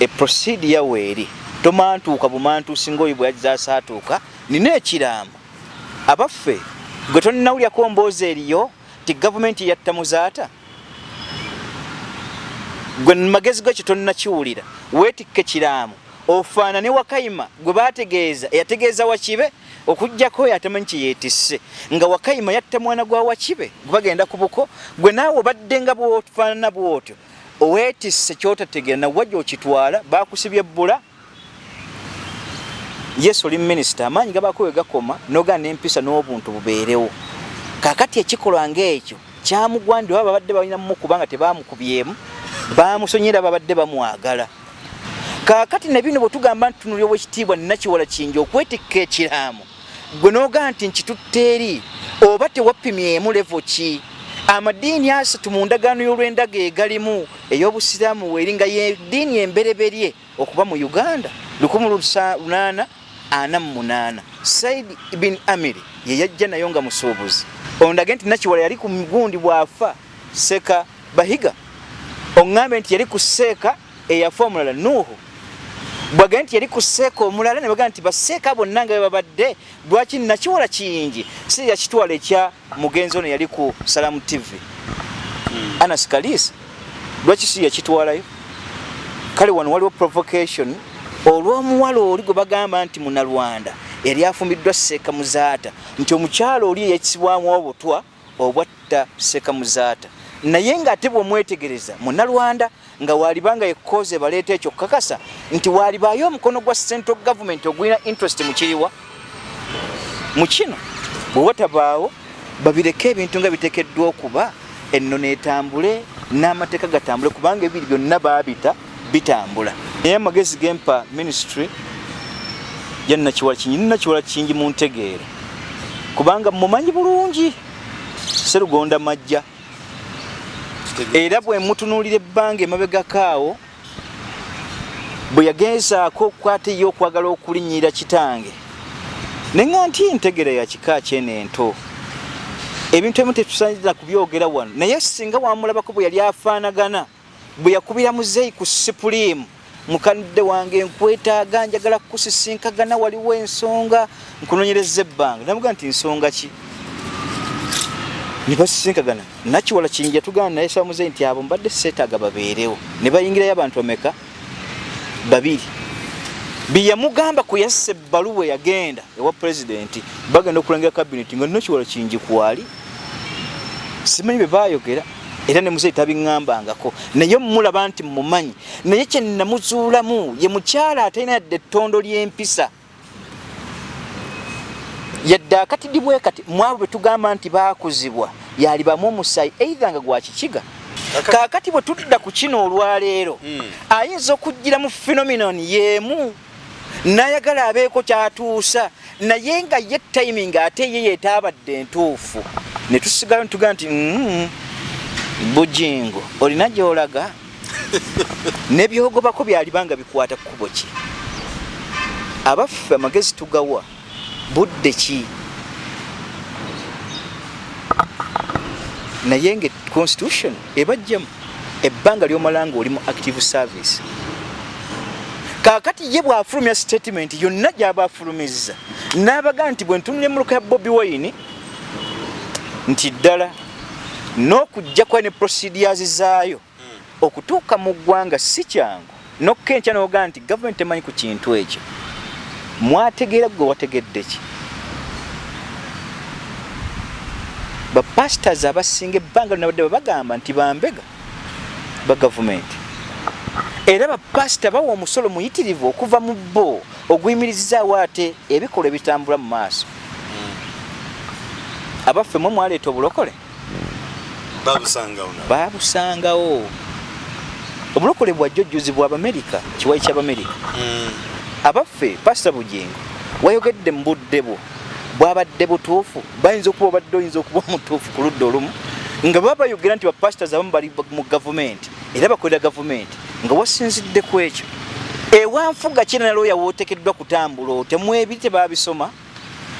procedure weeri tomantuuka bumantuusi ng'oyo bwe yazza asaatuuka nina ekiraamo abaffe gwe tonnawulyako mboozi eriyo ti gavumenti yatta muzaata gwe magezi gakyo tonnakiwulira weetikke kiraamo ofaana ne Wakayima gwe baategeeza yategeeza Wakibe okujjako oyo atamanyi kye yeetisse nga Wakayima yatta mwana gwa Wakibe gwe bagenda ku buko gwe naawe obadde nga bw'ofaanana bw'otyo oweetisse ky'otategeera nawe gy'okitwala baakusibye ebbula Yesu oli minisita amaanyi gabaako we gakoma n'ogaana empisa n'obuntu bubeerewo kaakati ekikolwa ng'ekyo kyamugwandi oba babadde balina mumukuba nga tebaamukubyemu baamusonyera babadde bamwagala kaakati ne bino bwe tugamba nti tunulira obwekitiibwa Nakiwala Kingi okwetikka ekiraamo gwe n'ogaa nti nkitutte eri oba tewapimyemu levo ki amadiini asatu mu ndagaano y'olwendaga egalimu ey'obusiraamu weeri nga yeddiini embereberye okuba mu Uganda 1848 Said ibn Amiri ye yajja nayo nga musuubuzi ondage nti Nakiwala yali ku mugundi bwafa Seka Bahiga ongambe nti yali ku Seeka eyafa omulala Nuhu bwaga nti yali ku Seeka omulala ne baga nti baseeka bonna nga babadde lwaki Nakiwala Kingi si yakitwala ekya mugenzi ono yali ku Salamu TV Anas Kalisa lwaki si yakitwalayo kale wano waliwo provocation olw'omuwala oli gwe bagamba nti Munnalwanda yali afumbiddwa Seeka Muzaata nti omukyalo oli yakisibwamu obutwa obwatta Seeka Muzaata naye ng'ate bw'omwetegereza Munnalwanda nga walibanga ekkoze baleeta ekyo kakasa nti walibaayo omukono gwa central government ogulina interest mu kiriwa mu kino bwe watabaawo babireke ebintu nga biteekeddwa okuba ennono etambule n'amateeka gatambule kubanga ebiri byonna baabita bitambula naye amagezi gempa ministry ya Nakiwala Kingi mu ntegeera kubanga mumanyi bulungi Sserugonda Majja era bwe mutunuulira ebbanga emabegakaawo bwe yagezaako okukwata ye okwagala okulinnyira kitange nenga nti ntegeera ya kika ky'enento ebintu ebimu tetusaanira kubyogera wano naye singa wamulabako bwe yali afaanagana bwe yakubira muzeeyi ku Supreme mukadde wange nkwetaaga njagala kusisinkagana waliwo ensonga nkunoonyereza ebbanga namuga nti nsonga ki ne basisinkagana Nakiwala Kingi yatugana naye swa muzeeyi nti abo mbadde seetaaga babeerewo ne bayingirayo abantu bameka babiri biyamugamba ku yasse ebbaluwa yagenda ewa pulezidenti bagenda okulangira kabineti nga Nakiwala Kingi kwali simanyi bye baayogera era ne muzeeyi tabiŋŋambangako naye mulaba nti mumanyi naye kye namuzuulamu ye mukyala atalina yadde ettondo ly'empisa yadde akatidi bwe kati mwabo bwe tugamba nti baakuzibwa yalibamu omusaayi either nga gwa kikiga kaakati bwe tudda ku kino olwaleero ayinza okujjira mu phenomenon yeemu n'ayagala abeeko kyatuusa naye nga ye timing ate ye yeetaabadde entuufu ne tusigala ntugaa nti Bujingo olina gy'olaga n'ebyogobako byalibanga bikwata kkubo ki abaffe amagezi tugawa budde ki naye nga constitution ebajjamu ebbanga ly'omalanga oli mu active service kaakati ye bw'afulumya statement yonna gy'aba afulumizza n'abaga nti bwe ntunula emmuluka ya Bobi Wine nti ddala n'okujja kwa ne procedures zaayo okutuuka mu ggwanga si kyangu n'okkenkya n'ogaa nti gavumenti emanyi ku kintu ekyo mwategeera gwe wategedde ki bapasitors abasinga ebbanga lyonna bagamba nti bambega ba gavumenti era bapasita bawa omusolo muyitirivu okuva mu bo oguyimirizaawo ate ebikolwa ebitambula mu maaso abaffe mwe mwaleeta obulokole babusangawo obulokole bwajjojjuzibwa Abamerika kiwayi ky'Abamerika abaffe pasita Bujingo wayogedde mu budde bwo bwabadde butuufu bayinza okuba obadde oyinza okuba omutuufu ku ludda olumu nga baba bayogera nti bapasitors abamu bali mu gavumenti era bakolera gavumenti nga wasinzidde ku ekyo ewanfuga kina na looya wootekeddwa kutambula otya mu ebiri tebabisoma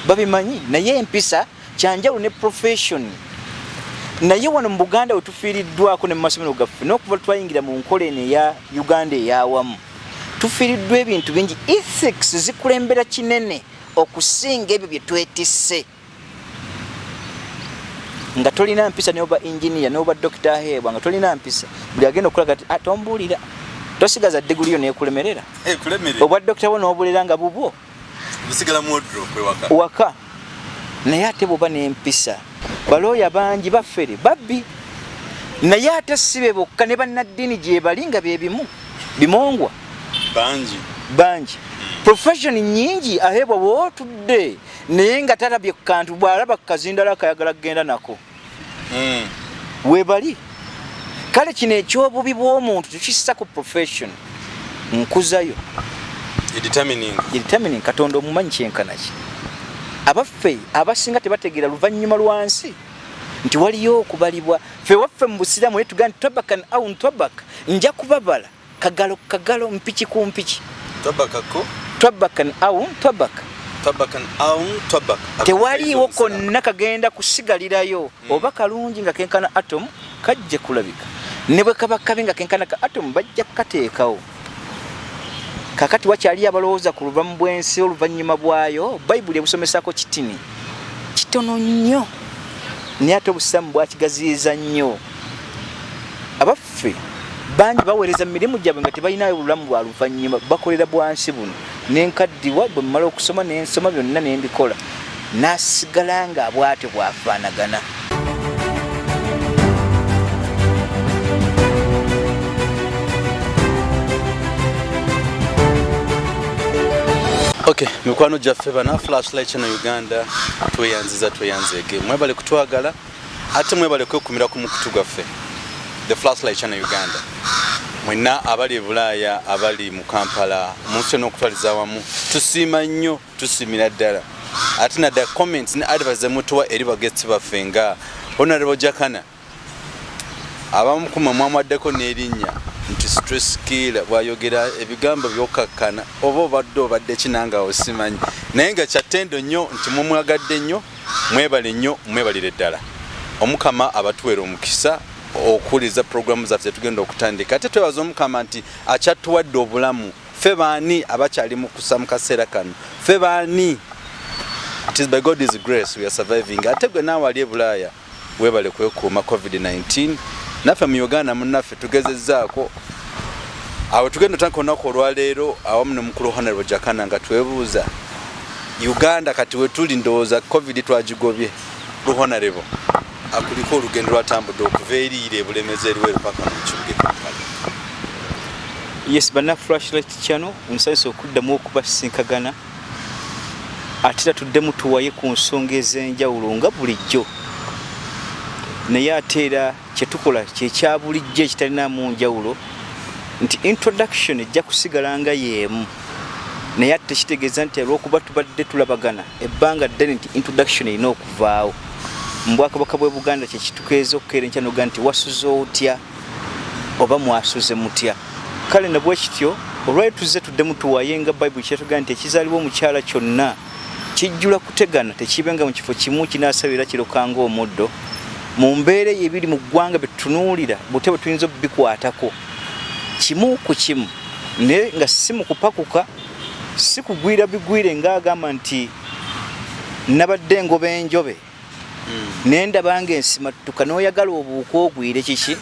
babimanyi naye empisa kyanjawulo ne profession naye wano mu Buganda we tufiiriddwako ne mu masomero gaffe n'okuva twayingira mu nkola eno eya Uganda ey'awamu tufiiriddwa ebintu bingi. Ethics zikulembera kinene okusinga ebyo bye twetisse. Nga tolina mpisa n'oba engineer n'oba doctor aheebwa nga tolina mpisa buli agenda okulaga ati atombuulira tosigaza degree yo n'ekulemerera obwa doctor bo n'obulera nga bubwo busigala mu wardrobe waka naye ate bwoba n'empisa balooya bangi baffere babbi naye ate sibe bokka ne bannaddiini gye bali nga bye bimu bimongwa bangi profession nyingi aheebwa bw'otudde naye nga talabye ku kantu bw'alaba ku kazindala akayagala kugenda nako weebali. Kale kino ekyobubi bw'omuntu tukissa ku profession nkuzayo determining Katonda omumanyi kyenkana ki. Abaffe abasinga tebategeera luvannyuma lwansi nti waliyo okubalibwa. Ffe waffe mu busiraamu naye tugamba tabakan au ntabaka nja kubabala kagalo mpiki ku mpiki tabakan au ntabaka tewaliiwo konna kagenda kusigalirayo oba kalungi nga kenkana atom kajje kulabika ne bwe kaba kabi nga kenkana ka atom bajja kukateekawo. Kakati wakyali abalowooza ku luvamu bw'ensi oluvannyuma bwayo bayibuli ebusomesako kitini kitono nnyo naye ate obusiraamu bwakigaziyiza nnyo. Abaffe bangi baweereza mirimu gyabwe nga tebalinayo bulamu bwa luvannyuma bakolera bwansi buno. Nenkaddiwa bwe mmala okusoma n'ensoma byonna ne mbikola n'asigala nga bw'atyo bwafaanagana. Okay, mikwano gyaffe bana Flashlight Channel Uganda tweyanzege mwebale kutwagala ate mwebale kwekumira ku mukutu gwaffe The Flashlight Channel Uganda. Mwenna abali Bulaaya abali mu Kampala munsi n'okutwaliza wamu tusiima nnyo tusimira ddala ate nadda comments ne advice mutuwa eri bagetsi baffe nga Honorable Jakana abamu kumamwaddeko n'erinnya nti stress killer bwayogera ebigambo byokakkana oba obadde kinanga osimanyi naye nga kyatendo nnyo nti mumwagadde nnyo mwebalire ddala omukama abatuwera omukisa okuliza programu zaffe tugenda okutandika ate twebaza omukama nti akyatuwadde obulamu ffe baani abakyali mu kusa mu kaseera kano ffe baani it is by God's grace we are surviving ate gwe naawe ali e Bulaaya weebale kwekuuma COVID-19 naffe mu Uganda munnaffe tugezezzaako awo tugenda otandika olunaku olwaleero awamu ne mukulu Honorable Jakana nga twebuuza Uganda kati we tuli ndowooza COVID twagigobye Honorable akuliko olugendo lwatambudde okuva eriire bulemezi eriweru paka mu kibuga Kampala. Yes, bana Flashlight Channel nsanyusa okuddamu okubasinkagana ate tuddemu tuwaye ku nsonga ez'enjawulo nga bulijjo naye ate era kyetukola kyekya bulijjo ekitalinamu njawulo nti introduction ejja kusigala nga yeemu naye ate kitegeeza nti olw'okuba tubadde tulabagana ebbanga ddene nti introduction erina okuvaawo. Mu Bwakabaka bw'e Buganda kyekitukeeza okukeera enkya noga nti wasuze otya oba mwasuze mutya. Kale na bwe kityo olwali tuzze tuddemu tuwaye nga Bayibuli kyetugamba nti ekizaalibwa omukyala kyonna kijjula kutegana tekibenga mu kifo kimu kinaasabira kirokanga omuddo. Mu mbeera ebiri mu ggwanga bye tutunuulira butebe tuyinza obikwatako kimu ku kimu naye nga si mu kupakuka si kugwira bigwire ng'agamba nti nabadde engoba enjobe nendaba ng'ensimattuka n'oyagala obuuka ogwire kiki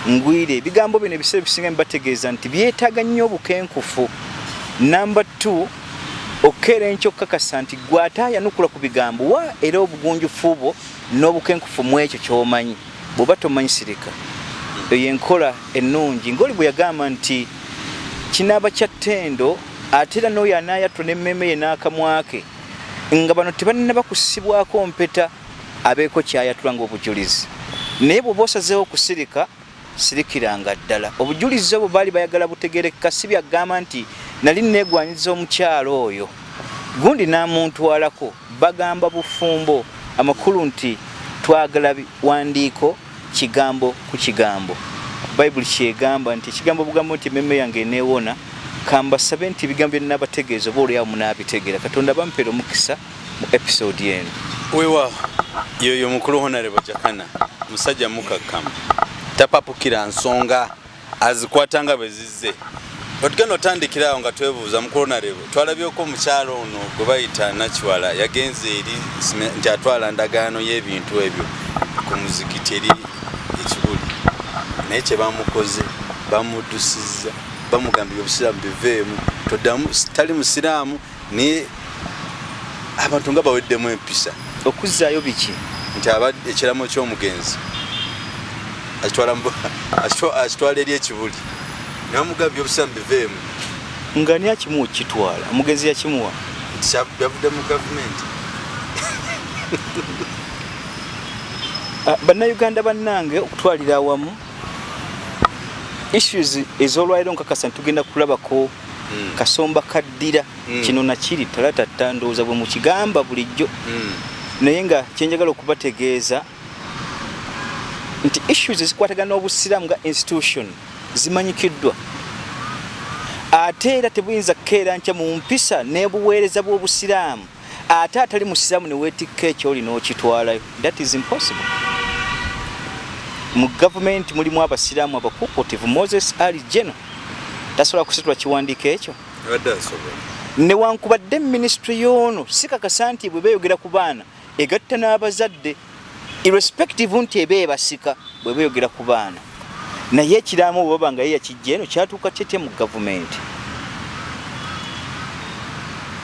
ngwire. Ebigambo bino ebiseera bisinga bibategeeza nti byetaaga nnyo obukenkufu. Number 2 okkeera enkya okkakasa nti gwe ataayanukula ku bigambo wa era obugunjufu bwo n'obukenkufu mu ekyo ky'omanyi bw'oba tomanyi sirika. Eyo enkola ennungi ng'oli bwe yagamba nti kinaaba kya ttendo ate era n'oyo anaayatula n'emmeme ye n'akamwa ke nga bano tebannaba kusibwako mpeta abeeko kyayatula ng'obujulizi. Naye bw'oba osazeewo okusirika sirikiranga ddala. Obujulizi obwo baali bayagala butegerekeka si byagamba nti nali neegwanyiza omukyalo oyo gundi n'amuntwalako bagamba bufumbo amakulu nti twagala wandiiko kigambo ku kigambo. Bayibuli kyegamba nti ekigambo bugambo nti emmeme yange eneewona kambasabe nti ebigambo bye nnabategeeza oba olyawo munaabitegeera. Katonda bampeera omukisa mu episode eno. Wewa yoyo mukulu Honorable Jakana musajja mukakkama tapapukira nsonga azikwatanga bwe zizze otugenda otandikirawo nga twebuuza mu kolonarebo twalabyeko omukyalo ono gwe bayita Nakiwala yagenze eri nti atwala ndagaano y'ebintu ebyo ku muzikiti eri ekibuli naye kye bamukoze bamuddusiza bamugambye obusiraamu biveemu toddamu tali musiraamu naye abantu nga baweddemu empisa okuzzaayo biki nti abadde ekiramo ky'omugenzi akitwala eri ekibuli naye bamugambye obusiraamu biveemu nga ni akimuwa kitwala omugenzi yakimuwa nti yavudde mu gavumenti. Bannayuganda bannange okutwalira awamu issues ez'olwaliro nkakasa ntugenda kulabako kasomba kaddira kino nakiri talatatta ndowooza bwe mukigamba bulijjo naye nga kyenjagala okubategeeza nti issues ezikwatagana n'obusiraamu nga institution zimanyikiddwa ate era tebuyinza kukeera nkya mu mpisa n'obuweereza bw'obusiraamu ate atali musiraamu ne weetikka ekyoli n'okitwalayo. That is impossible. Mu gavumenti mulimu abasiraamu abakukotivu. Moses Ali Jeno tasobola kusitula kiwandiiko ekyo newankubadde ministry y'ono sikakasa nti bwe beeyogera ku baana egatta n'abazadde irrespective nti eba ebasika bwe beeyogera ku baana naye ekiraamu bwe baba nga ye yakijja eno kyatuuka kyetya mu gavumenti.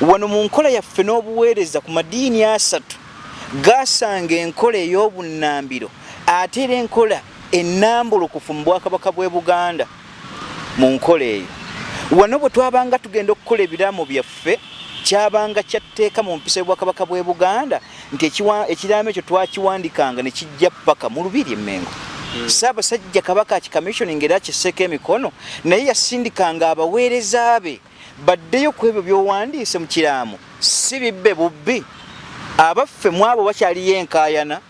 Wano mu nkola yaffe n'obuweereza ku madiini asatu gaasanga enkola ey'obunnambiro ate era enkola ennambulukufu mu Bwakabaka bw'e Buganda mu nkola eyo. Wano bwe twabanga tugenda okukola ebiraamo byaffe kyabanga kyatteeka mu mpisa y'Obwakabaka bw'e Buganda nti ekiraamo ekyo twakiwandikanga ne kijja paka mu Lubiri e Mengo. Ssaabasajja Kabaka akicommissioning era akisseeko emikono naye yasindikanga abaweereza be baddeyo ku ebyo by'owandiise mu kiraamu si bibbe bubbi. Abaffe mu abo bakyaliyo enkaayana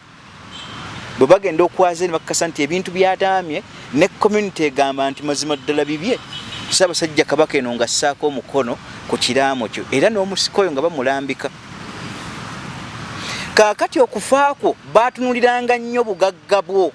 bwe bagenda okwaza ne bakakasa nti ebintu byataamye ne community egamba nti mazima ddala bibye. Ssaabasajja Kabaka eno nga assaako omukono ku kiraamu kyo era n'omusiko oyo nga bamulambika. Kaakati okufaako baatunuliranga nnyo bugagga bwo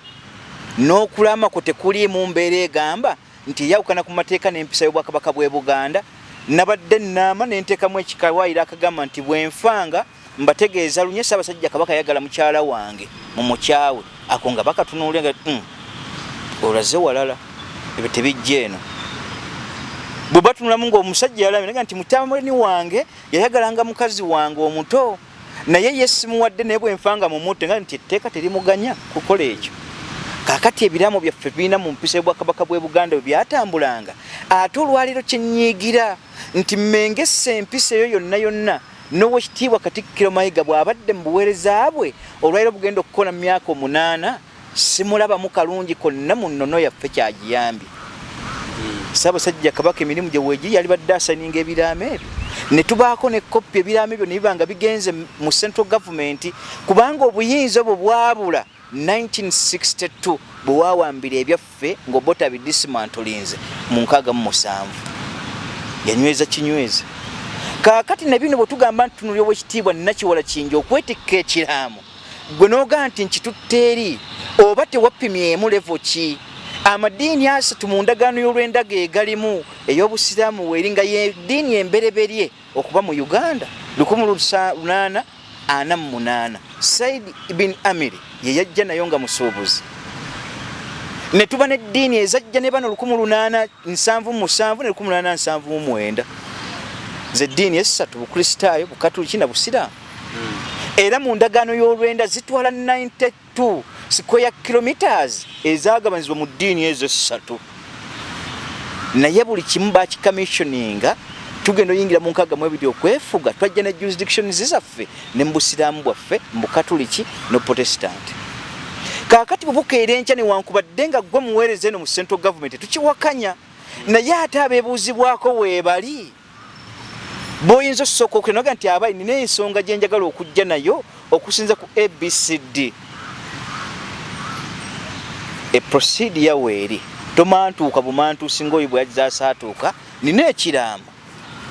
n'okulama kwo tekuli mu mbeera egamba nti yawukana ku mateeka n'empisa y'Obwakabaka bw'e Buganda. Nabadde nnaama ne nteekamu ekikawaayiro akagamba nti bwe nfanga mbategeeza lunye Ssaabasajja Kabaka yagala mukyala wange mu mukyawe ako nga bakatunuulira nga olaze walala ebyo tebijja eno. Bwe batunulamu ng'omusajja yalamira nti mutabani wange yayagalanga mukazi wange omuto naye ye simuwadde naye bwe nfanga mumutte nga nti etteeka terimuganya kukola ekyo. Kaakati ebiraamo byaffe birina mu mpisa y'Obwakabaka bw'e Buganda bwe byatambulanga ate olwaliro kyenyiigira nti mmengesa empisa eyo yonna yonna n'Oweekitiibwa Katikkiro Mayiga bw'abadde mu buweereza bwe olwaliro bugenda okukola mu myaka 8 simulabamu kalungi konna mu nnono yaffe kyagiyambye. Ssaabasajja Kabaka emirimu gye weegiri yali badde asaninga ebiraamo ebyo ne tubaako ne koppi ebiraamo ebyo ne biba nga bigenze mu central government kubanga obuyinza obwo bwabula 1962 bwe waawambira ebyaffe ng'Obote bidismantolinze mu 67 yanyweza kinyweza. Kaakati na bino bwe tugamba nti tunulira Oweekitiibwa Nakiwala Kingi okwetikka ekiraamo gwe n'ogamba nti nkitutte eri oba tewapimyemu levo ki? Amadiini asatu mu ndagaano y'olwendaga egalimu ey'obusiraamu weeringa y'eddiini embereberye okuba mu Uganda 1848 Said ibn Amiri ye yajja nayo nga musuubuzi ne tuba n'eddiini ezajja ne bano 1877 ne 1879 z'eddiini esatu Bukristaayo Bukatuliki na Busiraamu era mu ndagaano y'olwenda zitwala 92 square kilometers ezagabanyizibwa mu ddiini ezo esatu naye buli kimu bakicommissioninga tugenda oyingira mu 62 okwefuga twajja ne jurisdictions zaffe ne mu Busiraamu bwaffe mu Bukatuliki no Protestant. Kaakati bubukeera enkya newankubadde nga gwe muweereza eno mu central government tukiwakanya naye ate abeebuuzibwako weebali boyinza osooka okwenoga nti abayi nina ensonga gye njagala okujja nayo okusinza ku ABCD procedure weeri tomantuuka bumantuusi ng'oyo bwe yajja asaatuuka nina ekiraamu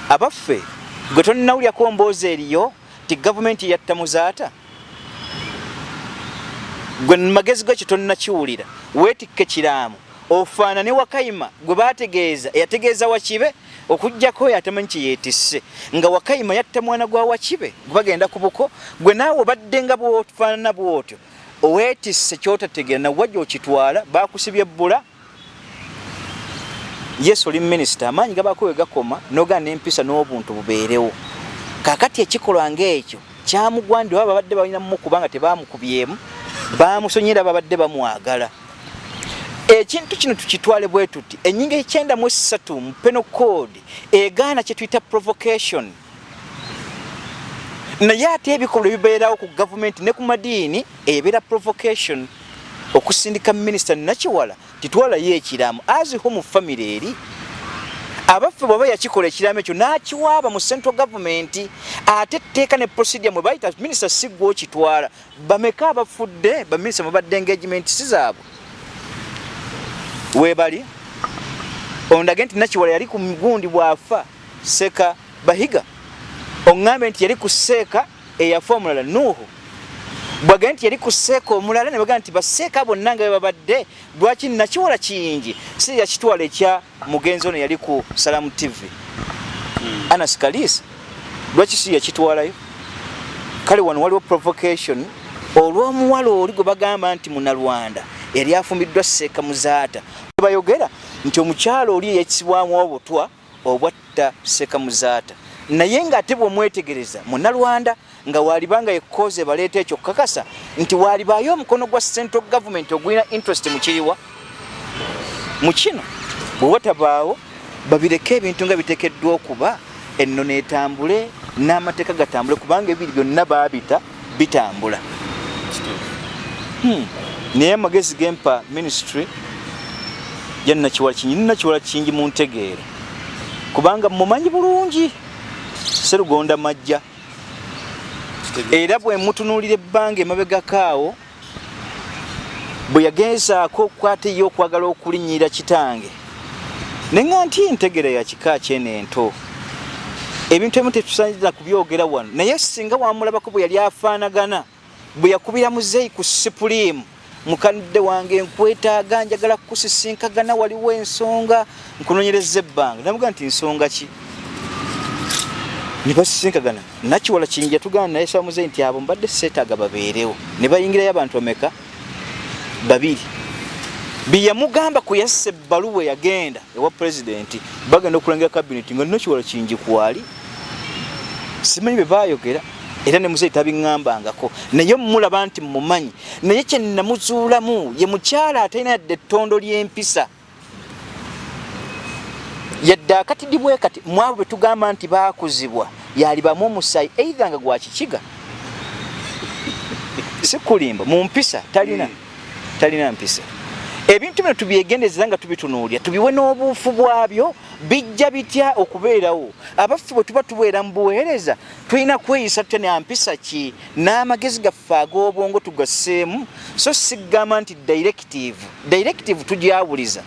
abaffe gwe tonnawulyako mboozi eriyo ti gavumenti yatta muzaata gwe magezi gakyo tonnakiwulira weetikke ekiraamu ofaana ne Wakayima gwe baategeeza eyategeeza Wakibe okujjako yatamanyi kyeyeetisse nga Wakayima yatta mwana gwa Wakibe gwe bagenda ku buko gwe naawe obadde nga bw'ofaanana bw'otyo oweetisse kyotategeera na wajja okitwala baakusibye bbula. Yes, oli minisita amaanyi gabaako we gakoma n'ogaana empisa n'obuntu bubeerewo. Kaakati ekikolwa ng'ekyo kyamugwandira baba babadde balina mmukuba nga tebaamukubyemu baamusonyera babadde bamwagala. Ekintu kino tukitwale bwe tuti ennyingo 93 mu penal code egaana kye tuyita provocation. Naye ate ebikolwa ebibeerawo ku gavumenti ne ku madiini ebeera provocation. Okusindika minisita Nakiwala titwalayo ekiraamo aziho mu famire eri abaffe bwaba yakikola ekiraamo ekyo n'akiwaaba mu central government ate etteeka ne procedure mwe bayita minisita si gwe okitwala bameka abafudde baminisita mwe badde engagement si zaabwe weebali ondage nti Nakiwala yali ku migundi bw'afa Seeka Bahiga oŋŋambe nti yali ku Seeka eyafa omulala Nuhu bwagenda nti yali ku Seeka omulala ne bagamba nti baseeka bonna nga babadde lwaki Nakiwala kiyingi si yakitwala ekya mugenzi ono yali ku Salamu TV Anas Kalisa lwaki si yakitwalayo. Kale wano waliwo provocation olw'omuwala oli gwe bagamba nti Munalwanda yali afumbiddwa Seeka Muzaata bayogera nti omukyalo oli yekisibwamu obutwa obwatta Seeka Muzaata naye ng'ate bw'omwetegereza Munalwanda nga walibanga ekoze baleeta ekyo kakasa nti walibaayo omukono gwa central government ogulina interest mu kiriwa mu kino bwe watabaawo babireke ebintu nga biteekeddwa okuba ennono etambule n'amateeka gatambule kubanga ebiri byonna baabita bitambula. Naye amagezi gempa ministry ya Nakiwala kingi mu ntegeere kubanga mumanyi bulungi Serugonda Majja era bwe mutunuulira ebbanga emabegakaawo bwe yagezaako okukwata eyo okwagala okulinnyira kitange nenga nti ntegera ya kika ky'ento ebintu ebimu tetusaanira kubyogera wano naye singa wamulabako bwe yali afaanagana bwe yakubira muzeeyi ku Supreme mukadde wange nkwetaaga njagala kukusisinkagana waliwo ensonga nkunoonyereza ebbanga namuga nti nsonga ki ne basisinkagana Nakiwala kingi yatugaana naye saba muzeeyi nti abo mbadde seetaaga babeerewo ne bayingirayo abantu bameka babiri biyamugamba ku yasse ebbaluwa yagenda ewa pulezidenti bagenda okulengera kabineti nga Nakiwala kingi kwali simanyi bye baayogera era ne muzeeyi tabiŋŋambangako naye mulaba nti mumanyi naye kye namuzuulamu ye mukyala atalina yadde ettondo ly'empisa yadde akatidi bwe kati mwabo bwe tugamba nti baakuzibwa yalibamu omusaayi either nga gwa kikiga si kulimba mu mpisa talina mpisa. Ebintu bino tubyegendezera nga tubitunuulya tubiwe n'obuufu bwabyo bijja bitya okubeerawo abaffe bwe tuba tubeera mu buweereza tulina kweyisa tutya ne mpisa ki n'amagezi gaffe ag'obwongo tugasseemu so sigamba nti directive tugyawuliza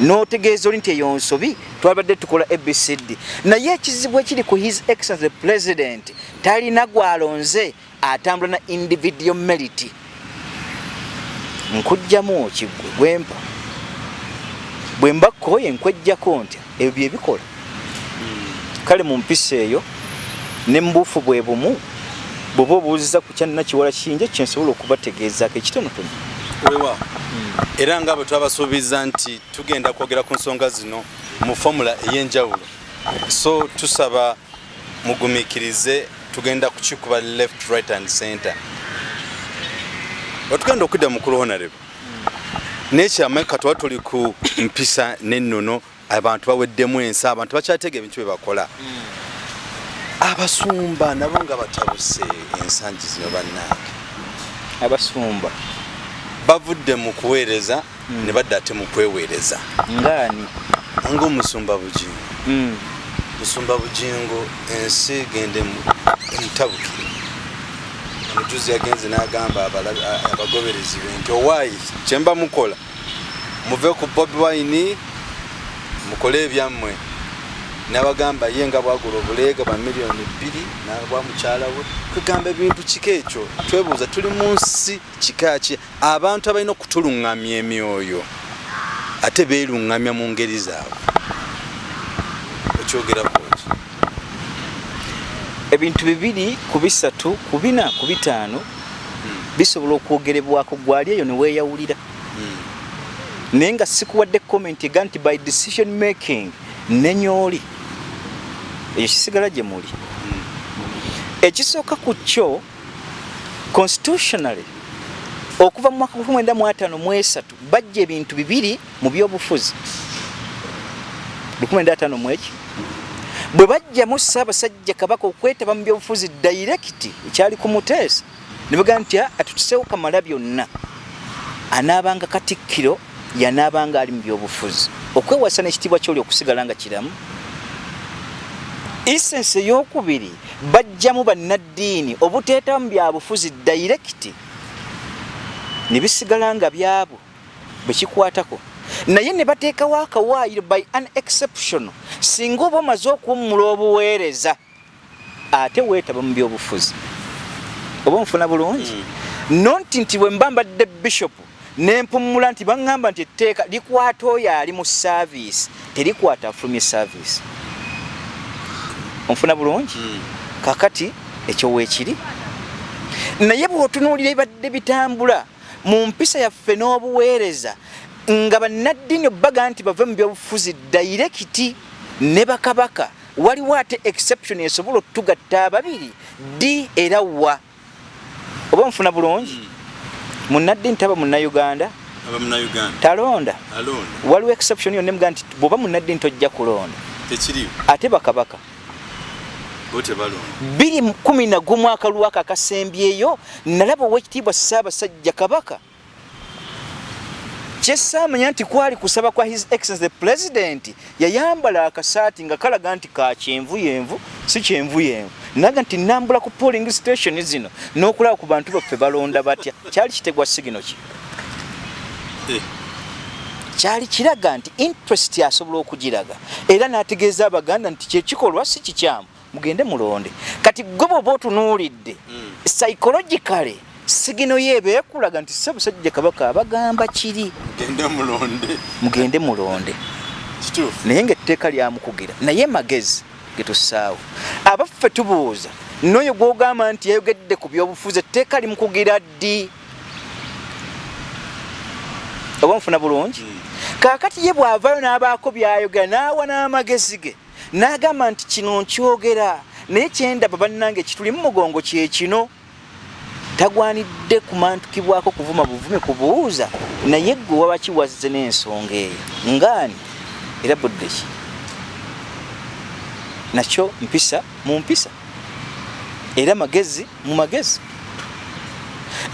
n'otegeeza oli nti eyo nsobi twabadde tukola ABCD naye ekizibu ekiri ku His Excellency the President talina gwalonze atambula na individual merit nkujjamu okigwe gwempa bwe mbakkoye nkwejjako ntya ebyo bye bikola kale mu mpisa eyo ne mbuufu bwe bumu bw'oba obuuziza ku kya Nakiwala kingi kyensobola okubategeezaako ekitonotono wewa era nga bwe twabasuubiza nti tugenda kwogera ku nsonga zino mu formula ey'enjawulo so tusaba mugumiikirize tugenda kukikuba left right and center watugenda okudda mukulu honorable n'ekyama katuba tuli ku mpisa n'ennono abantu baweddemu ensi abantu bakyateega ebintu bye bakola abasumba nabo nga batabuse ensangi zino bannange abasumba bavudde mu kuweereza ne badda ate mu kweweereza ngaani ng'omusumba bugingo musumba bugingo ensi gende mutabukire omujuzi yagenze n'agamba abagoberezi be nti owaayi kyemba mukola muve ku Bobi Wine mukole ebyammwe n'abagamba ye nga bwagula obuleega bwa miliyoni 2 n'abwa mukyala we kwegamba ebintu kika ekyo twebuuza tuli mu nsi kika ki abantu abalina okutuluŋŋamya emyoyo ate beerungamya mu ngeri zaabwe okyogerako ebintu 2 ku 3 ku 4 ku 5 bisobola okwogerebwako gwali eyo ne weeyawulira naye nga sikuwadde comment ega nti by decision making nenyooli ekyo kisigala gye muli ekisooka ku kyo constitutionally okuva mu mwaka 1953 bajja ebintu 2 mu byobufuzi 1953 bwe bajjamu Ssaabasajja Kabaka okwetaba mu byobufuzi direct ekyali ku Muteesa ne bagamba nti atutuseewo Kamala byonna anaabanga Katikkiro yanaabanga ali mu byobufuzi okwewasa n'ekitiibwa ky'oli okusigala nga kiramu. Essence ey'okubiri bajjamu bannaddiini obuteetaba mu byabufuzi direct ne bisigala nga byabo bwe kikwatako naye ne bateekawo akawaayiro by an exception singa oba omaze okuwummula obuweereza ate weetaba mu byobufuzi oba nfuna bulungi nonti nti bwe mba mbadde bishop nempummula nti baŋŋamba nti etteeka likwata oyo ali mu service terikwata afulumye service onfuna bulungi kakati ekyo weekiri naye bw'otunuulira ebadde bitambula mu mpisa yaffe n'obuweereza nga bannaddiini baga nti bave mu byobufuzi direct ne bakabaka waliwo ate exception esobola otugatta ababiri di era wa oba nfuna bulungi munnaddiini taba munnauganda talonda waliwo exception yonna emuga nti bw'oba munnaddiini tojja kulonda ate bakabaka 2011 akalwaka akasembyeyo nalaba owekitiibwa Ssaabasajja Kabaka kyesaamanya nti kwali kusaba kwa His Excellency the President yayambala akasaati nga kalaga nti ka kyenvuyenvu si kyenvuyenvu naga nti nambula ku polling station zino n'okulaba ku bantu baffe balonda batya kyali kitegwa sigino ki kyali kiraga nti interest asobola okugiraga era n'ategeeza Abaganda nti kyekikolwa si kikyamu mugende mulonde kati gwe bw'oba otunuulidde psychologically sigino yeebe yakulaga nti Ssaabasajja Kabaka abagamba kiri mugende mulonde naye ng'etteeka lyamukugira naye magezi getussaawo abaffe tubuuza n'oyo gw'ogamba nti yayogedde ku byobufuzi etteeka limukugira ddi oba nfuna bulungi kaakati ye bw'avaayo n'abaako by'ayogera n'awa n'amagezi ge n'agamba nti kino nkyogera naye kyendaba bannange kituli mu mugongo kye kino tagwanidde kumantukibwako kuvuma buvume kubuuza naye gwe waba kiwazze n'ensonga eyo ngaani era buddeki nakyo mpisa mu mpisa era magezi mu magezi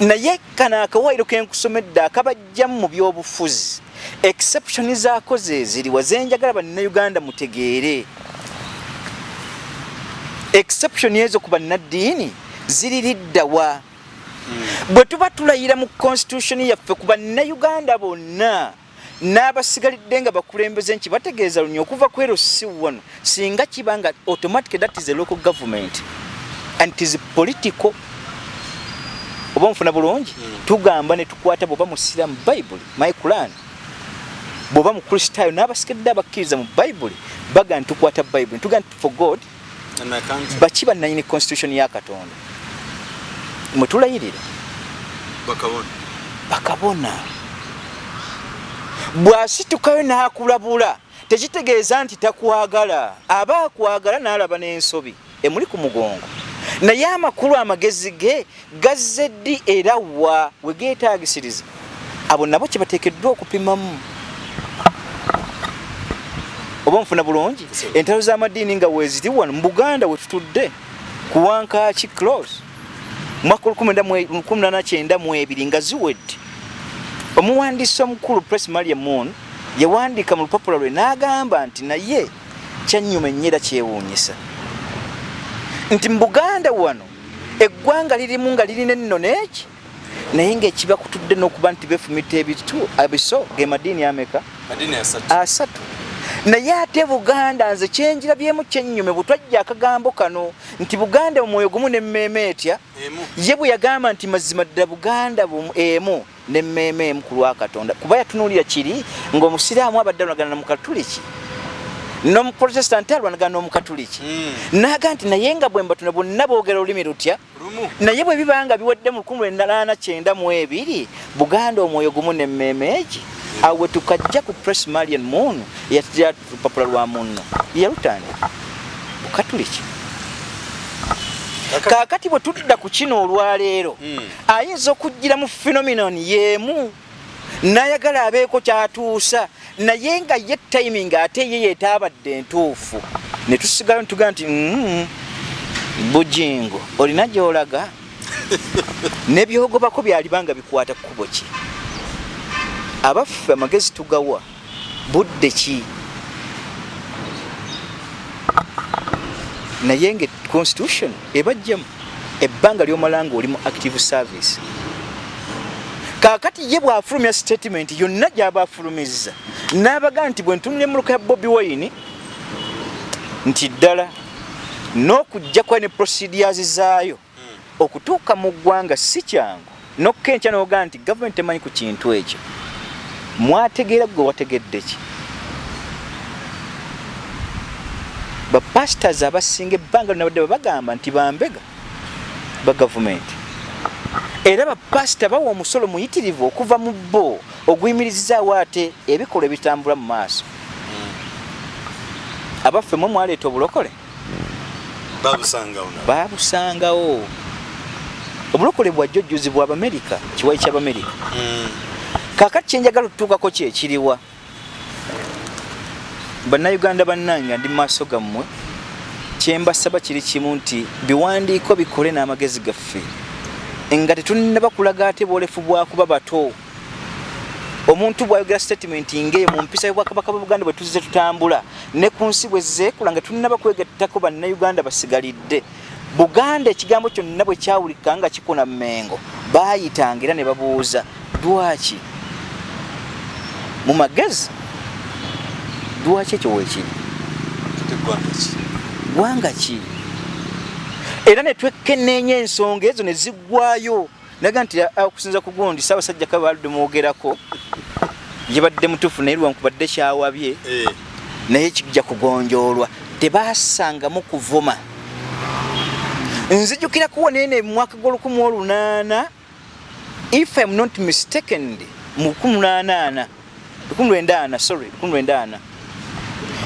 naye kana akawaayiro ke nkusomedde akabajjamu mu byobufuzi exception zaako zeziri wazenjagala bannayuganda mutegeere exception ezo ku bannaddiini ziririddawa bwe tuba tulayira mu constitution yaffe ku bannayuganda bonna n'abasigalidde nga bakulembeze nti bategeeza lunya okuva ku ero si wano singa kibanga automatic that is a local government and it is political oba nfuna bulungi tugamba ne tukwata bw'oba musiraamu Bible my Quran bw'oba mu Kristaayo n'abasigadde abakkiriza mu Bible baga ntukwata Bible ntugamba for God bakiba nanyini constitution ya Katonda mwe tulayirira bakabona bw'asitukayo n'akulabula tekitegeeza nti takwagala aba akwagala n'alaba n'ensobi emuli ku mugongo naye amakulu amagezi ge gazze ddi era wa we geetaagisiriza abo nabo kye bateekeddwa okupimamu oba nfuna bulungi entalo z'amaddiini nga weeziri wano mu Buganda we tutudde ku Wankaaki Close mwaka 1992 nga ziwedde omuwandiisi omukulu Press Maria Moon yawandiika mu lupapula lwe n'agamba nti naye kyannyuma ennyo era kyewuunyisa nti mu Buganda wano eggwanga lirimu nga lirina ennono eki naye ng'ekiba kutudde n'okuba nti beefumita abiso ge madiini ameka 3 naye ate Buganda nze kyenjirabyemu kyennyume bwe twajja akagambo kano nti Buganda omwoyo gumu n'emmeeme etya ye bwe yagamba nti mazima ddala Buganda emu n'emmeeme emu ku lwa Katonda kuba yatunuulira kiri ng'omusiraamu abadde alwanagana n'omukatuliki n'omuprotestant alwanagana n'omukatuliki naga nti naye nga bwe mbatuna bonna boogera olulimi lutya naye bwe bibanga biwedde mu 1992 Buganda omwoyo gumu n'emmeeme egi awe tukajja ku Press Marian Moon yatya lupapula lwa munno yalutandika bukatuliki kakati bwe tudda ku kino olwaleero ayinza okujjira mu phenomenon yemu n'ayagala abeeko kyatuusa naye nga ye timing ate ye yeetaabadde entuufu ne tusigala ntugaa nti Bujingo olina gy'olaga n'ebyogobako byalibanga bikwata kkubo ki abaffe amagezi tugawa budde ki naye nga constitution ebajjamu ebbanga ly'omalanga oli mu active service kakati ye bw'afulumya statement yonna gy'aba afulumizza n'abaga nti bwe ntunula emmuluka ya Bobi Wine nti ddala n'okujja kwa ne procedures zaayo okutuuka mu ggwanga si kyangu n'okkenkya n'oga nti gavumenti emanyi ku kintu ekyo mwategeera gwe wategedde ki bapastors abasinga ebbanga lyonna bagamba nti bambega ba gavumenti era bapasita bawa omusolo muyitirivu okuva mu bo oguyimirizaawo ate ebikolwa ebitambula mu maaso abaffe mwe mwaleeta obulokole babusangawo obulokole bwajjojjuzibwa Abamerika kiwayi ky'Abamerika kakati kyenjagala otutuukako kyekiriwa bannayuganda bannanga ndi maaso gammwe kyembasaba kiri kimu nti biwandiiko bikole n'amagezi gaffe nga tetunnaba kulaga ate bwolefu bwakuba bato omuntu bwayogera statement ng'eyo mu mpisa y'Obwakabaka bwa Buganda bwe tuzze tutambula ne ku nsi bwe zeekula nga tunnaba kwegattako bannayuganda basigalidde Buganda ekigambo kyonna bwe kyawulika nga kikuna Mmengo baayitanga era ne babuuza lwaki mu magezi lwaki ekyo weekiri gwanga ki era ne twekenneenya ensonga ezo ne ziggwayo naga nti okusinza ku gundi Ssaabasajja Kabaludde mwogerako yebadde mutuufu naye lwankubadde kyawabye naye kijja kugonjoolwa tebaasangamu kuvuma nzijukirako nene mu mwaka gw'1800 if I'm not mistaken mu 1980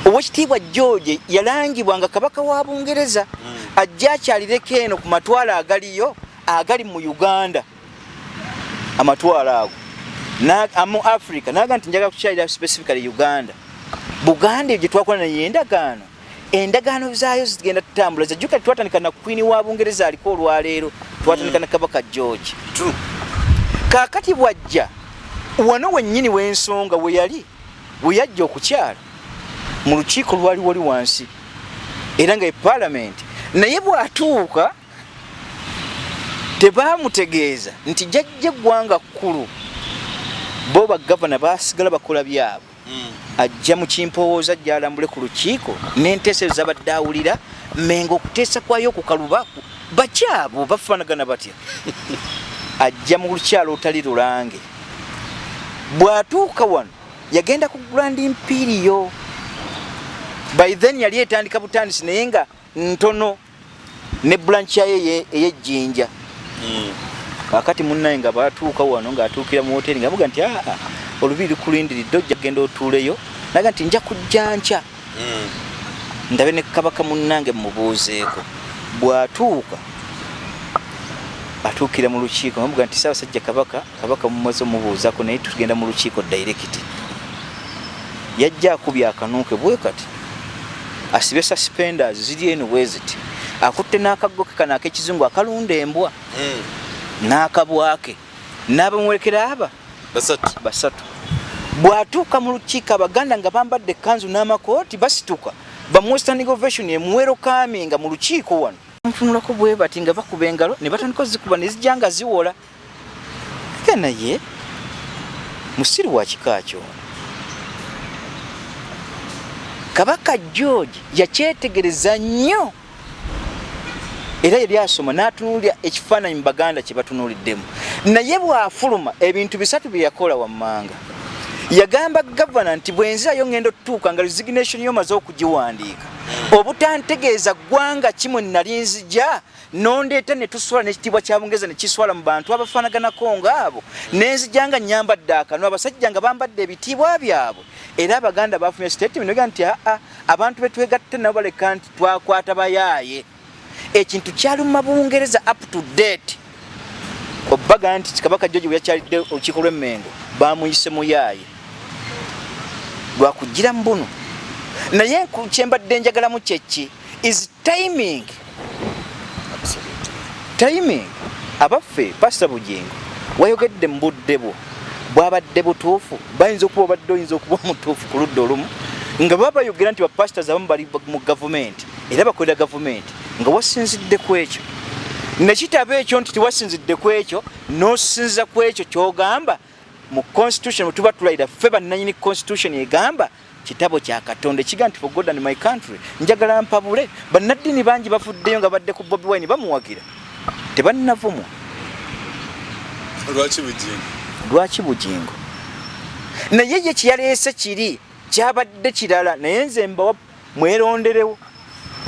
Oweekitiibwa George yalangibwa nga kabaka wa Bungereza ajja akyalireko eno ku matwala agaliyo agali mu Uganda amatwala ago mu Africa naga nti njaga kukyalira specifically Uganda Buganda gye twakola naye endagaano zaayo zigenda tutambula zajjuka twatandika na Queen wa Bungereza aliko olwaleero twatandika na kabaka George kakati bwajja wano wennyini w'ensonga we yajja okukyala mu lukiiko lwali wali wansi era nga Parliament naye bw'atuuka tebaamutegeeza nti jjajja eggwanga kkulu bo bagavana baasigala bakola byabo ajja mu kimpowooza gy'alambule ku lukiiko n'enteesezo zabadde awulira Mmengo okuteesa kwayo ku kalubaku bakyabo bafaanagana batya ajja mu lukyalo olutali lulange bw'atuuka wano yagenda ku Grand Imperial by then yali etandika butandisi naye nga ntono ne branch yayo ey'ejjinja kakati munnaye nga baatuuka wano ng'atuukira mu hoteri nga muga nti olubiri kulindiridde ojja kugenda otuuleyo naga nti nja kujja nkya ndabe ne kabaka munnange mubuuzeeko bw'atuuka atuukira mu lukiiko ngamuga nti Ssaabasajja kabaka mumaze omubuuzaako naye tugenda mu lukiiko direct yajja akubya akanuuke bwe kati asibe suspenders ziri eno weziti akutte n'akaggoke kano ak'ekizungu akalunda embwa n'akabwake n'abamwolekera basatu bw'atuuka mu lukiiko Abaganda nga bambadde ekkanzu n'amakooti basituka bamuwe standing ovation emuwero kaaminga mu lukiiko wano ntunulako bwe bati nga bakuba engalo ne batandika zikuba ne zijja nga ziwola naye musiri wa kika kyo Kabaka George yakyetegereza nnyo era yali asoma n'atunuulira ekifaananyi mu Baganda kye batunuuliddemu. Naye bw'afuluma ebintu bisatu bye yakola wammanga. Yagamba gavana nti bwenzirayo ngendo tutuuka nga resignation yomaze okugiwandiika obutantegeeza ggwanga kimwe nali nzija nondeeta ne tuswala n'ekitiibwa kya Bungereza ne kiswala mu bantu abafaanaganako ng'abo nenzija nga nyambadde akanwa abasajja nga bambadde ebitiibwa byabwe. Era Abaganda bafumya statement ega nti abantu betwegatte nabo baleka nti twakwata bayaaye. Ekintu kyaluma Bungereza up to date. Obaga nti Kabaka George bweyakyalidde olukiiko lw'Emmengo bamuyise muyaaye lwakugira mbuno. Naye kyembadde njagalamu kyeki is timing. Timing. Abaffe Pastor Bugingo wayogedde mu budde bwo bwabadde butuufu bayinza okuba obadde oyinza okuba omutuufu ku ludda olumu nga baba bayogera nti bapastors abamu bali mu gavumenti era bakolera gavumenti nga wasinzidde ku ekyo nekitaba ekyo nti tiwasinzidde ku ekyo n'osinza ku ekyo ky'ogamba mu constitution bwe tuba tulayira ffe bannanyini constitution egamba kitabo kya Katonda ekiga nti for God and my country njagala mpabule. Bannaddiini bangi bafuddeyo nga badde ku Bobi Wine bamuwagira tebannavumwa. Lwaki Bugingo? Naye ye kyeyaleese kiri kyabadde kirala naye nze mbawa mweronderewo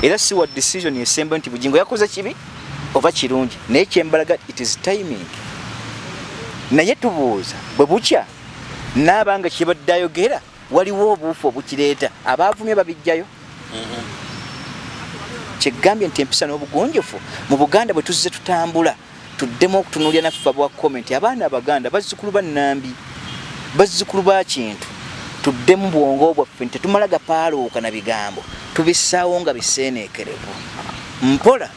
era si wa decision esemba nti Bugingo yakoze kibi oba kirungi naye kyembalaga it is timing. Naye tubuuza bwe bukya n'abanga kyebadde ayogera waliwo obuufu obukireeta abaavumye babijjayo. Kyegambye nti empisa n'obugunjufu mu Buganda bwe tuzze tutambula tuddemu okutunuulira naffe abwa comment abaana Abaganda bazzukulu ba Nambi bazzukulu ba Kintu tuddemu bwongo bwaffe tetumala gapaaluuka na bigambo tubissaawo nga biseeneekerevu mpola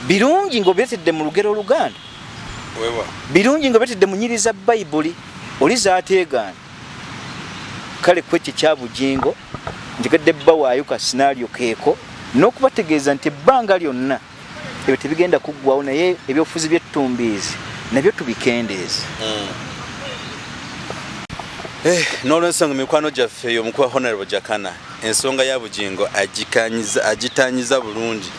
birungi ng'obyetedde mu lugero Oluganda birungi ng'obyetedde mu nnyiri za Bayibuli oli zaateegaana. Kale kwekyo kya Bugingo njigadde bbawaayo ka scenario keeko n'okubategeeza nti ebbanga lyonna ebyo tebigenda kuggwawo naye ebyobufuzi by'ettumbiizi nabyo tubikendeeze. N'olw'ensonga mikwano gyaffe eyo omukuba Honorable Jakana ensonga ya Bugingo agitanyiza bulungi.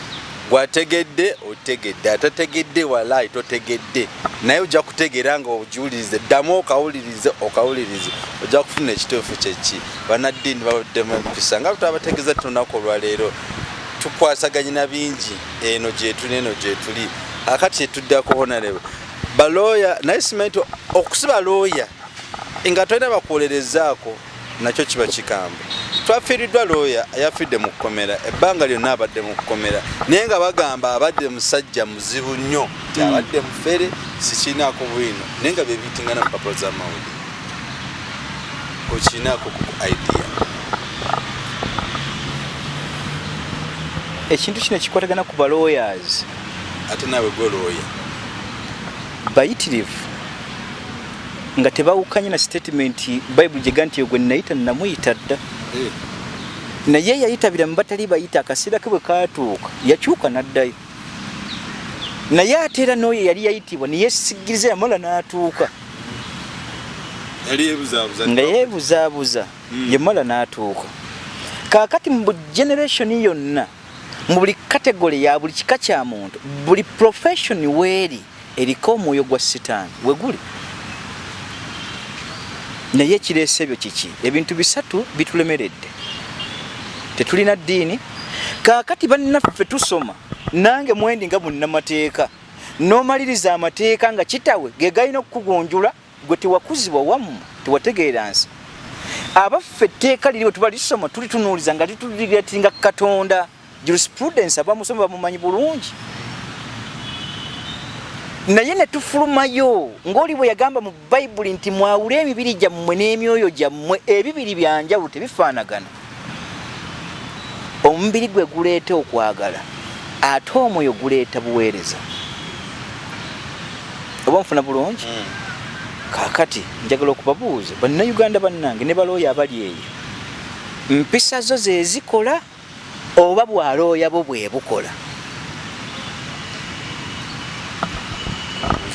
Gwategedde otegedde atategedde walayi totegedde naye ojja kutegeera nga obujulize ddamu okawulirize ojja kufuna ekituufu kyeki. Bannaddiini babaddemu empisa nga tutabategeeza tunaku olwaleero tukwasaganye na bingi eno gyetuli akati tuddako Honorable balooya naye simanyi okusiba looya nga tolina bakuwolerezaako nakyo kiba kikambwe. Twafiiriddwa looya ayafidde mu kkomera ebbanga lyonna abadde mu kkomera naye nga bagamba abadde musajja muzibu nnyo nti abadde mufere sikinaako bwino naye nga byebiyitingana mu mpapula z'amawulire okinaako ku idea. Ekintu kino kikwatagana ku balawyers ate naawe gwe looya bayitirivu nga tebawukanye na statement Bible gye nti gwe nayita namuyita dda naye yayitabira mu batali bayita akaseera ke bwe kaatuuka yakyuka n'addayo naye ate era n'oyo yali yayitibwa neyesigiriza yamala n'atuuka nga yeebuzaabuza yamala n'atuuka. Kaakati mu generation yonna mu buli kategole ya buli kika kya muntu buli profession weeri eriko omwoyo gwa Sitaani we guli. Naye kireese ebyo kiki ebintu bisatu bitulemeredde. Tetulina ddiini. Kaakati bannaffe tusoma nange mwendi nga munnamateeka n'omaliriza amateeka nga kitawe ge galina okukugunjula gwe tewakuzibwa wamu tewategeera nsi. Abaffe etteeka liri bwe tuba lisoma tulitunuuliza nga litulireetinga Katonda jurisprudence abamusoma bamumanyi bulungi. Naye ne tufulumayo ng'oli bwe yagamba mu Bayibuli nti mwawule emibiri gyammwe n'emyoyo gyammwe ebibiri byanjawulo tebifaanagana. Omubiri gwe guleeta okwagala ate omwoyo guleeta buweereza. Oba nfuna bulungi? Kaakati njagala okubabuuza bannayuganda bannange ne balooya abali eyo mpisa zo ze zikola oba bwalooya bo bwe bukola?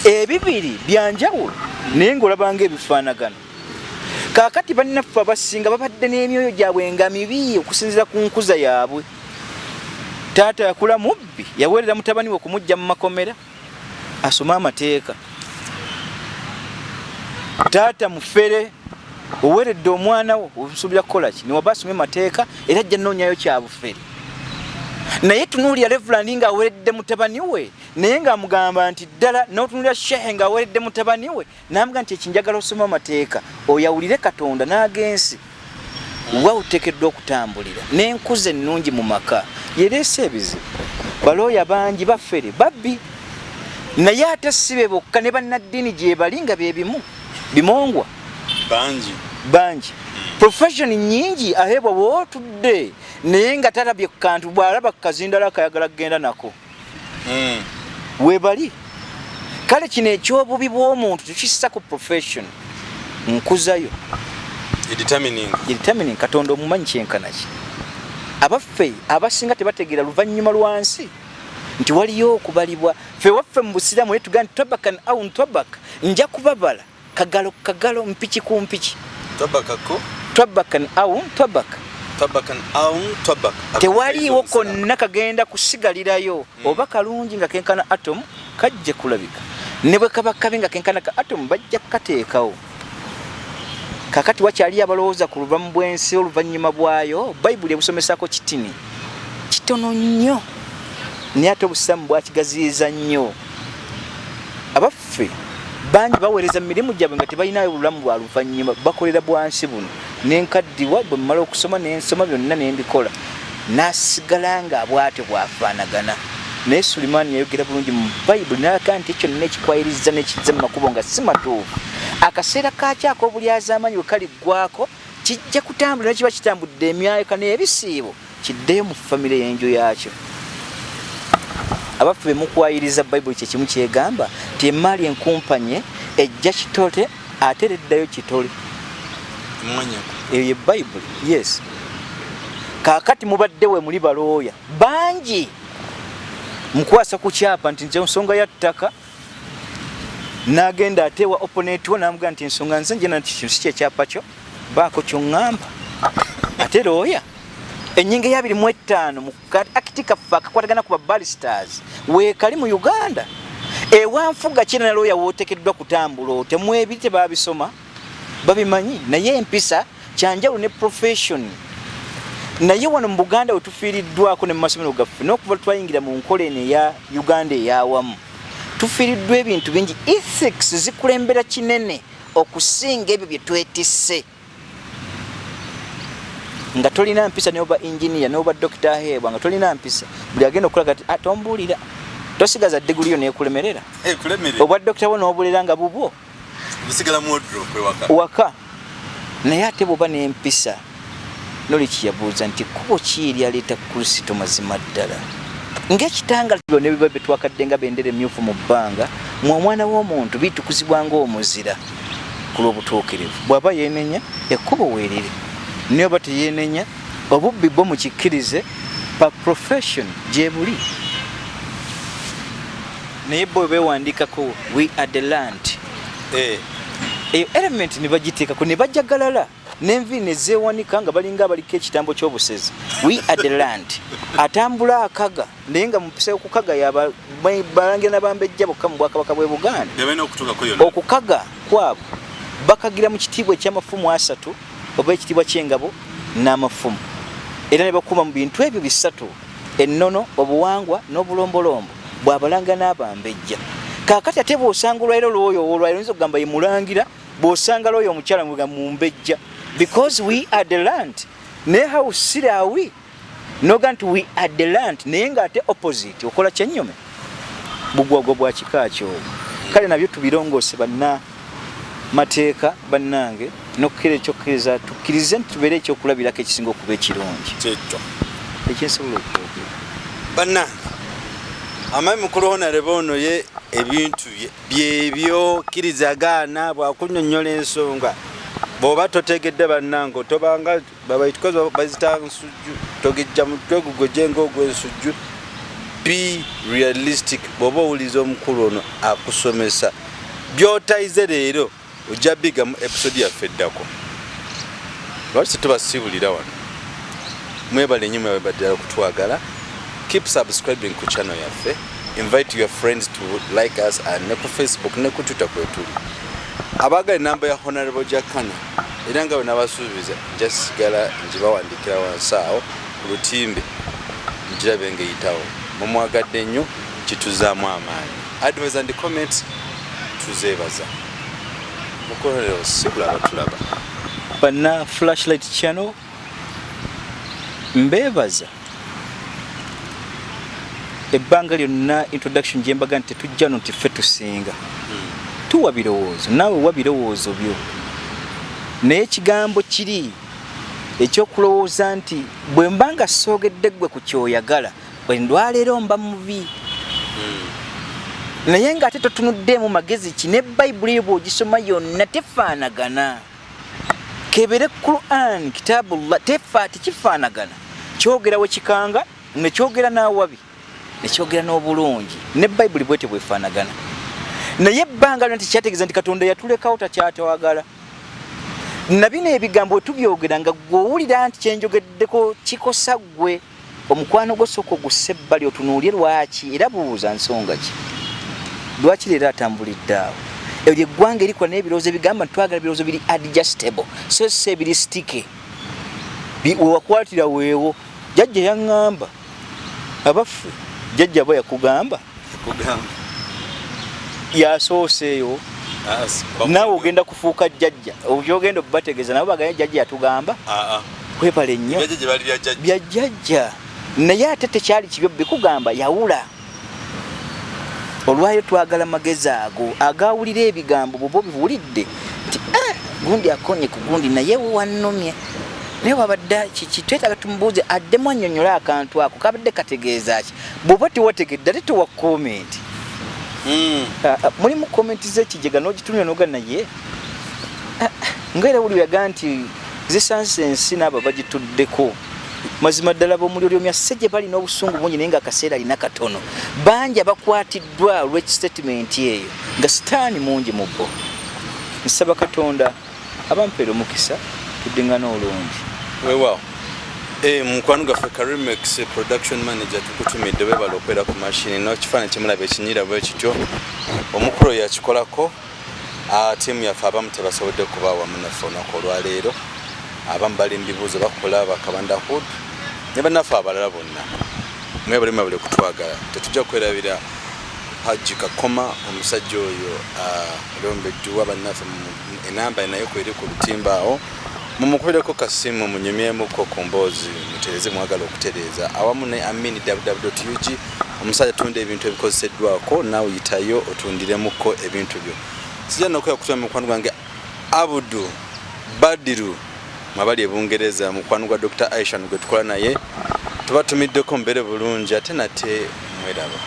Ebibiri byanjawulo naye ng'olabanga ebifaanagana. Kaakati bannaffe abasinga babadde n'emyoyo gyabwe nga mibi okusinziira ku nkuza yaabwe. Taata yakula mubbi, yaweerera mutabani we okumujja mu makomera asome amateeka. Taata mufere oweeredde omwana wo osuubira kukola ki? Niwaba asome mateeka era ajja nnoonyayo kyabufere. Naye tunuulira Reverend nga aweeredde mutabani we naye ng'amugamba nti ddala n'otunuulira Shehe nga aweeredde mutabani we n'amuga nti ekinjagala osoma amateeka oyawulire Katonda n'agensi wa uteekeddwa okutambulira n'enkuza ennungi mu maka yereese ebizibu. Balooya bangi baffere babbi naye ate si be bokka ne bannaddiini gye bali nga bye bimu bimongwa bangi. Profession nyingi aheebwa bw'otudde naye nga talabye ku kantu bw'alaba ku kazindala akayagala kugenda nako. Weebali. Kale kino ekyobubi bw'omuntu tukissa ku profession nkuzayo. Determining Katonda omumanyi kyenkana ki. Abaffe abasinga tebategeera luvannyuma lwansi nti waliyo okubalibwa. Ffe waffe mu busiraamu ne tugamba nti tabakan au ntabaka, nja kubabala kagalo kagalo mpiki ku mpiki. Tabakan au ntabaka. Tewaliiwo konna kagenda kusigalirayo oba kalungi nga kenkana atom kajje kulabika. Ne bwe kaba kabi nga kenkana ka atom bajja kukateekawo. Kakati wakyali abalowooza ku luvamu bw'ensi oluvannyuma bwayo Bayibuli ebusomesako kitini kitono nnyo naye ate obusiraamu bwakigaziyiza nnyo. Abaffe bangi baweereza mirimu gyabwe nga tebalinayo bulamu bwa luvannyuma bakolera bwansi buno. Nenkaddiwa bwe mmala okusoma nensoma byonna nembikola nasigala nga bwate bwafaanagana. Naye Sulimaani yayogera bulungi mu Bayibuli n'alaga nti ekyo nekikwayiriza nekizza mu makubo nga si matuufu. Akaseera kakyako obulyaza amanyi bwe kaliggwako kijja kutambula nekiba kitambudde emyaka n'ebisiibo kiddeyo mu famire y'enju yaakyo. Abaffe bemukwayiriza Bayibuli kyekimu kyegamba nti emaali enkumpanye ejja kitole ate ereddayo kitole. Eyo ye Bayibuli. Yes. Kaakati mubadde we muli balooya bangi mukwasa ku kyapa nti nze nsonga ya ttaka n'agenda ateewa opponent we n'amugamba nti ensonga nze nje nti kino si kyekyapa kyo baako ky'oŋŋamba. Ate looya ennyingo ya 25 mu akiti kaffe akakwatagana ku babalisters weekali mu Uganda. Ewanfuga kina na looya wootekeddwa kutambula otemu ebiri tebabisoma babimanyi naye empisa kyanjawulo ne profession. Naye wano mu Buganda wetufiiriddwako ne mu masomero gaffe n'okuva twayingira mu nkola eno eya Uganda ey'awamu tufiiriddwa ebintu bingi. Ethics zikulembera kinene okusinga ebyo bye twetisse. Nga tolina mpisa n'oba engineer n'oba doctor aheebwa nga tolina mpisa buli agenda okulaga ati atombuulira tosigaza degree yo neekulemerera. Obwa doctor wo n'obulera nga bubwo busigala mu waka. Naye ate bw'oba n'empisa noli kiyabuuza nti kubo ki eryaleeta Kristo mazima ddala ng'ekitanga byonna ebiba bye twakadde nga bendera emyufu mu bbanga mu omwana w'omuntu bitukuzibwa ng'omuzira ku lw'obutuukirivu. Bw'aba yeenenya ekkubo weerere naye oba teyeenenya obubbi bwo mukikkirize pa profession gye buli. Naye bo beewandiikako we are the land. Eyo element ne bagiteekako ne bajagalala n'envi ne zeewanika nga balinga abaliko ekitambo ky'obusezi. We are the land. Atambula akaga naye nga mupisa okukaga balangira n'abambejja bokka mu Bwakabaka bw'e Buganda. Okukaga kwabo bakagira mu kitiibwa eky'amafumu 3 oba ekitiibwa ky'engabo n'amafumu. Era ne bakuuma mu bintu ebyo bisatu ennono, obuwangwa n'obulombolombo bw'abalanga n'abambejja. Kaakati ate bw'osanga olwairo lwoyo oyinza okugamba ye mulangira bw'osanga lwoyo omukyala mu mbejja because we are the land. Naye how silly are we? Noga nti we are the land naye ng'ate opposite okola kyennyume bugwagwa bwa kika kyo. Kale nabyo tubirongoose banna mateeka bannange n'okukkira ekyokkiriza tukkirize nti tubeere ekyokulabirako ekisinga okuba ekirungi ekyensobola okwogera bannange. Amayi mukulu Honorable ono ye ebintu byebyo kirizagaana bwakunnyonnyola ensonga bw'oba totegedde bannange tobanga babaitukozi bazita nsujju togejja mutwe gugwejenga ogw'ensujju. Be realistic. Bw'oba owuliza omukulu ono akusomesa by'otayize leero ojja biga mu episode yaffe eddako. lwaki tubasibulira wano mwebale nnyo mwebadde okutwagala. Keep subscribing ku channel yaffe, invite your friends to like us and ne ku Facebook ne ku Twitter kwetuli. Abaagala namba ya Honorable Jakana era nga bwe nabasuubiza jasigala njibawandikira wansi awo ku lutimbe njirabe ng'eyitawo. Mumwagadde nnyo, kituzaamu amaanyi. Advice and comments tuzeebaza. Mukolero sibulaba tulaba. Bana Flashlight Channel mbeebaza. Ebbanga lyonna introduction gye mbaga nti tetujja nti ffe tusinga. Tuwa birowoozo, naawe wa birowoozo byo. Naye ekigambo kiri ekyokulowooza nti bwe mbanga soogedde ggwe ku kyoyagala bwe ndwaleero mba mubi. Naye ng'ate totunuddemu magezi ki ne Bayibuli yo bw'ogisoma yonna tefaanagana. Kebere Quran kitabullah tekifaanagana. Kyogera we kikanga ne kyogera n'awabi ne kyogera n'obulungi ne Bayibuli bwete bwefaanagana. Naye ebbanga lyonna tekyategeeza nti Katonda yatulekawo takyatwagala. Na bino ebigambo tubyogera nga gw'owulira nti kyenjogeddeko kikosa ggwe omukwano gwo sooka ogusse ebbali otunuulye lwaki era buuza nsonga ki. Lwaki leero atambulidde awo? Ebyo eggwanga erikola n'ebirowoozo ebigamba nti twagala birowoozo biri adjustable so si ebiri sticky. Wewakwatira weewo. Jjajja yaŋŋamba abaffe jjajja aba yakugamba yasooseeyo naawe ogenda kufuuka jjajja obyogenda okubategeeza nabo baganya jjajja yatugamba kwepala ennyo bya jjajja naye ate tekyali kibyo bikugamba yawula. Olwayo twagala magezi ago agawulira ebigambo bwoba obiwulidde nti gundi akonye ku gundi naye wannumye naye wabadde kiki twetaaga tumubuuze addemu annyonnyola akantu ako kabadde kategeeza ki. Bw'oba tewategedde ate tewa komenti. Mulimu komenti z'ekigega n'ogitunira n'oga naye ngaera buli yaga nti zisanse ensi n'abo bagituddeko. Mazima ddala b'omuli olyomya se gye bali n'obusungu bungi naye nga akaseera alina katono. Bangi abakwatiddwa olw'ekisitatimenti eyo nga sitaani mungi mu bo. Nsaba Katonda abampeera omukisa tuddiŋŋana olungi. Weewaawo. Mukwano gaffe Karimex production manager tukutumidde weebala okwera ku mashini n'ekifaananyi kyemulaba ekinyira bwe kityo. Omukulu yakikolako. Tiimu yaffe abamu tebasobodde kuba wamu naffe olunaku olwaleero. Abamu bali mu bibuuzo bakola bakabanda hood ne bannaffe abalala bonna. Mwebale mwebale kutwagala. Tetujja kwerabira Haji Kakoma omusajja oyo lombejjuwa bannaffe enamba nayo kweri ku lutimba awo. Mumukoleko kasimu munyumyemuko ku mboozi mutereze mwagala okutereeza awamu ne Amini www.ug omusajja tunda ebintu ebikozeseddwako naawe yitayo otundiremuko ebintu byo. Sijja nokuya kutuma mukwano gwange Abudu Badiru mwabali ebungereza mukwano gwa Dr. Aisha gwe tukola naye tubatumiddeko mbere bulungi ate nate mweraba.